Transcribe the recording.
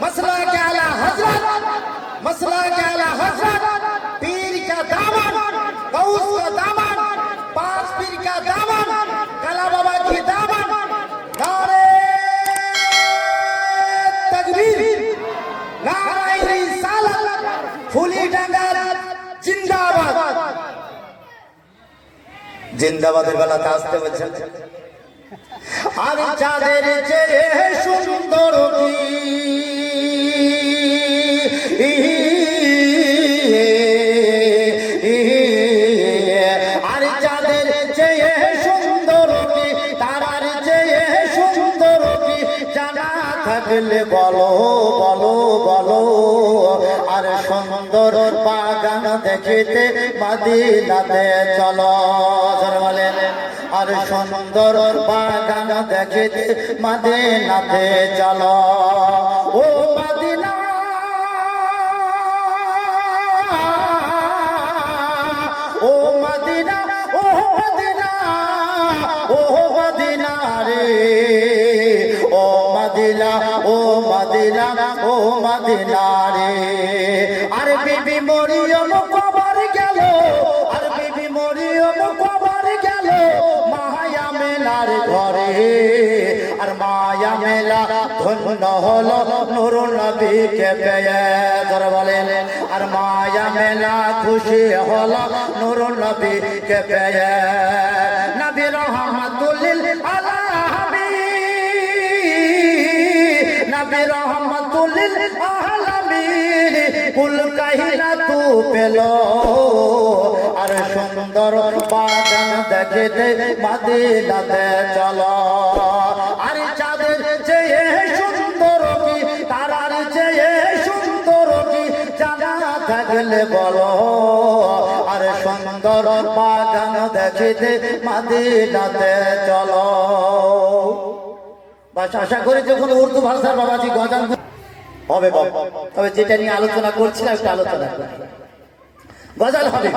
मसला के आला हजरत, मसला के आला हजरत, पीर का दामन, गौस का दामन, पांच पीर का दामन, काला बाबा की दामन, नारे तकबीर, नारे रिसालत, फूली डंगा जिंदाबाद। जिंदाबाদের বেলাতে আসতে বলছেন। আর চাঁদের চেয়ে সুন্দর কি আর চাঁদের চেয়ে সুন্দর কি তারার চেয়ে সুন্দর কি জানা থাকলে বলো বলো বলো। আর সুন্দর বাগান দেখিতে মদিনাতে চলো বলেন। আর সুন্দর বাগান দেখিতে মদিনাতে চলো। ও Medina oh Medina oh Medina oh Medina রে ও Medina oh Medina oh Medina রে। আর বিবি মরিয়ম কবর গেল, আর বিবি মরিয়ম কবর গেল মায়া মেলার ঘরে। আর মায়া মেলা ধন্য হলো নূর নবীকে পেয়ে ধরে বলেন। আর মায়া মেলা খুশি হলো নূর নবীকে পেয়ে। নবী রহমাতুল লিল আলামিন, নবী রহমাতুল লিল আলামিন কুল কাহিনা তু পেলো। আর সুন্দর বাগান দেখিতে মদিনাতে চলো। আর চাঁদের চেয়ে সুন্দর কি তারার চেয়ে সুন্দর কি জানা থাকলে বলো। আর সুন্দর বাগান দেখিতে মদিনাতে চলো। বাস আশা করি যখন উর্দু ভাষার বাবাজি গজাল হবে বাবা, তবে যেটা নিয়ে আলোচনা করছিলাম একটা আলোচনা গজাল হবে।